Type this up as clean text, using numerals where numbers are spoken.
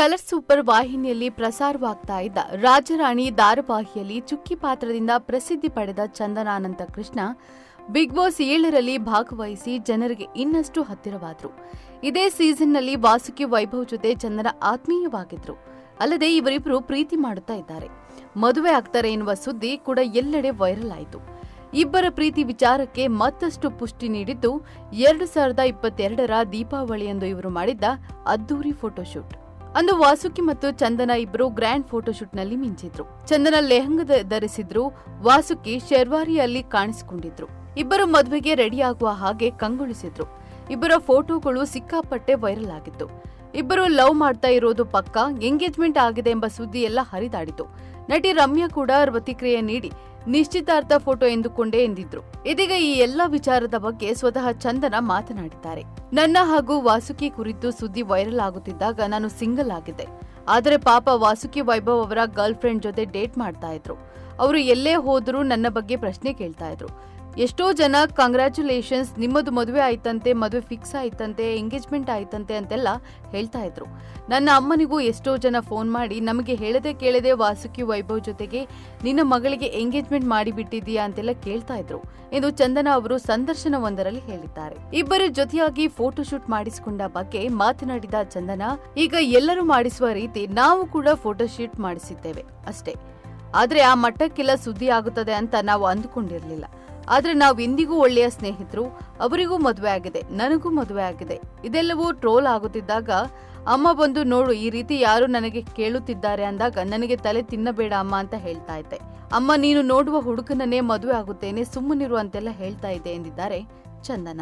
Colour super ವಾಹಿನಿಯಲ್ಲಿ ಪ್ರಸಾರವಾಗ್ತಾ ಇದ್ದ ರಾಜರಾಣಿ ಧಾರಾವಾಹಿಯಲ್ಲಿ ಚುಕ್ಕಿ ಪಾತ್ರದಿಂದ ಪ್ರಸಿದ್ಧಿ ಪಡೆದ ಚಂದನ ಅನಂತ ಕೃಷ್ಣ ಬಿಗ್ ಬಾಸ್ 7ರಲ್ಲಿ ಭಾಗವಹಿಸಿ ಜನರಿಗೆ ಇನ್ನಷ್ಟು ಹತ್ತಿರವಾದ್ರು. ಇದೇ ಸೀಸನ್ನಲ್ಲಿ ವಾಸುಕಿ ವೈಭವ್ ಜೊತೆ ಚಂದನ ಆತ್ಮೀಯವಾಗಿದ್ರು. ಅಲ್ಲದೆ ಇವರಿಬ್ಬರು ಪ್ರೀತಿ ಮಾಡುತ್ತಾ ಇದ್ದಾರೆ. ಮದುವೆ ಆಗ್ತಾರೆ ಎನ್ನುವ ಸುದ್ದಿ ಕೂಡ ಎಲ್ಲೆಡೆ ವೈರಲ್ ಆಯಿತು. ಇಬ್ಬರ ಪ್ರೀತಿ ವಿಚಾರಕ್ಕೆ ಮತ್ತಷ್ಟು ಪುಷ್ಟಿ ನೀಡಿದ್ದು 2022ರ ದೀಪಾವಳಿಯಂದು ಇವರು ಮಾಡಿದ್ದ ಅದ್ದೂರಿ ಫೋಟೋಶೂಟ್. ಅಂದು ವಾಸುಕಿ ಮತ್ತು ಚಂದನ ಇಬ್ಬರು ಗ್ರ್ಯಾಂಡ್ ಫೋಟೋಶೂಟ್ನಲ್ಲಿ ಮಿಂಚಿದ್ರು. ಚಂದನ ಲೆಹಂಗ ಧರಿಸಿದ್ರು, ವಾಸುಕಿ ಶೆರ್ವಾರಿಯಲ್ಲಿ ಕಾಣಿಸಿಕೊಂಡಿದ್ರು. ಇಬ್ಬರು ಮದುವೆಗೆ ರೆಡಿಯಾಗುವ ಹಾಗೆ ಕಂಗೊಳಿಸಿದ್ರು. ಇಬ್ಬರ ಫೋಟೋಗಳು ಸಿಕ್ಕಾಪಟ್ಟೆ ವೈರಲ್ ಆಗಿತ್ತು. ಇಬ್ಬರು ಲವ್ ಮಾಡ್ತಾ ಇರೋದು ಪಕ್ಕಾ, ಎಂಗೇಜ್ಮೆಂಟ್ ಆಗಿದೆ ಎಂಬ ಸುದ್ದಿ ಎಲ್ಲ ಹರಿದಾಡಿತು. ನಟಿ ರಮ್ಯಾ ಕೂಡ ಪ್ರತಿಕ್ರಿಯೆ ನೀಡಿ ನಿಶ್ಚಿತಾರ್ಥ ಫೋಟೋ ಎಂದುಕೊಂಡೇ ಎಂದಿದ್ರು. ಇದೀಗ ಈ ಎಲ್ಲಾ ವಿಚಾರದ ಬಗ್ಗೆ ಸ್ವತಃ ಚಂದನ ಮಾತನಾಡಿದ್ದಾರೆ. ನನ್ನ ಹಾಗೂ ವಾಸುಕಿ ಕುರಿತು ಸುದ್ದಿ ವೈರಲ್ ಆಗುತ್ತಿದ್ದಾಗ ನಾನು ಸಿಂಗಲ್ ಆಗಿದ್ದೆ. ಆದರೆ ಪಾಪ ವಾಸುಕಿ ವೈಭವ್ ಅವರ ಗರ್ಲ್ ಫ್ರೆಂಡ್ ಜೊತೆ ಡೇಟ್ ಮಾಡ್ತಾ ಇದ್ರು. ಅವರು ಎಲ್ಲೇ ಹೋದರೂ ನನ್ನ ಬಗ್ಗೆ ಪ್ರಶ್ನೆ ಕೇಳ್ತಾ ಇದ್ರು. ಎಷ್ಟೋ ಜನ ಕಂಗ್ರ್ಯಾಚುಲೇಷನ್ಸ್, ನಿಮ್ಮದು ಮದುವೆ ಆಯ್ತಂತೆ, ಮದುವೆ ಫಿಕ್ಸ್ ಆಯ್ತಂತೆ, ಎಂಗೇಜ್ಮೆಂಟ್ ಆಯ್ತಂತೆ ಅಂತೆಲ್ಲ ಹೇಳ್ತಾ ಇದ್ರು. ನನ್ನ ಅಮ್ಮನಿಗೂ ಎಷ್ಟೋ ಜನ ಫೋನ್ ಮಾಡಿ ನಮಗೆ ಹೇಳದೆ ಕೇಳದೆ ವಾಸುಕಿ ವೈಭವ್ ಜೊತೆಗೆ ನಿನ್ನ ಮಗಳಿಗೆ ಎಂಗೇಜ್ಮೆಂಟ್ ಮಾಡಿಬಿಟ್ಟಿದೀಯಾ ಅಂತೆಲ್ಲ ಕೇಳ್ತಾ ಇದ್ರು ಎಂದು ಚಂದನ ಅವರು ಸಂದರ್ಶನವೊಂದರಲ್ಲಿ ಹೇಳಿದ್ದಾರೆ. ಇಬ್ಬರು ಜೊತೆಯಾಗಿ ಫೋಟೋಶೂಟ್ ಮಾಡಿಸಿಕೊಂಡ ಬಗ್ಗೆ ಮಾತನಾಡಿದ ಚಂದನ, ಈಗ ಎಲ್ಲರೂ ಮಾಡಿಸುವ ರೀತಿ ನಾವು ಕೂಡ ಫೋಟೋಶೂಟ್ ಮಾಡಿಸಿದ್ದೇವೆ ಅಷ್ಟೇ. ಆದ್ರೆ ಆ ಮಟ್ಟಕ್ಕೆಲ್ಲ ಸುದ್ದಿ ಆಗುತ್ತದೆ ಅಂತ ನಾವು ಅಂದುಕೊಂಡಿರಲಿಲ್ಲ. ಆದ್ರೆ ನಾವೆಂದಿಗೂ ಒಳ್ಳೆಯ ಸ್ನೇಹಿತರು. ಅವರಿಗೂ ಮದುವೆ ಆಗಿದೆ, ನನಗೂ ಮದುವೆ ಆಗಿದೆ. ಇದೆಲ್ಲವೂ ಟ್ರೋಲ್ ಆಗುತ್ತಿದ್ದಾಗ ಅಮ್ಮ ಬಂದು ನೋಡು, ಈ ರೀತಿ ಯಾರು ನನಗೆ ಕೇಳುತ್ತಿದ್ದಾರೆ ಅಂದಾಗ ನನಗೆ ತಲೆ ತಿನ್ನಬೇಡ ಅಮ್ಮ ಅಂತ ಹೇಳ್ತಾ ಇದ್ದೆ. ಅಮ್ಮ ನೀನು ನೋಡುವ ಹುಡುಗನನ್ನೇ ಮದುವೆ ಆಗುತ್ತೇನೆ, ಸುಮ್ಮನಿರು ಅಂತೆಲ್ಲ ಹೇಳ್ತಾ ಇದ್ದೆ ಎಂದಿದ್ದಾರೆ ಚಂದನ.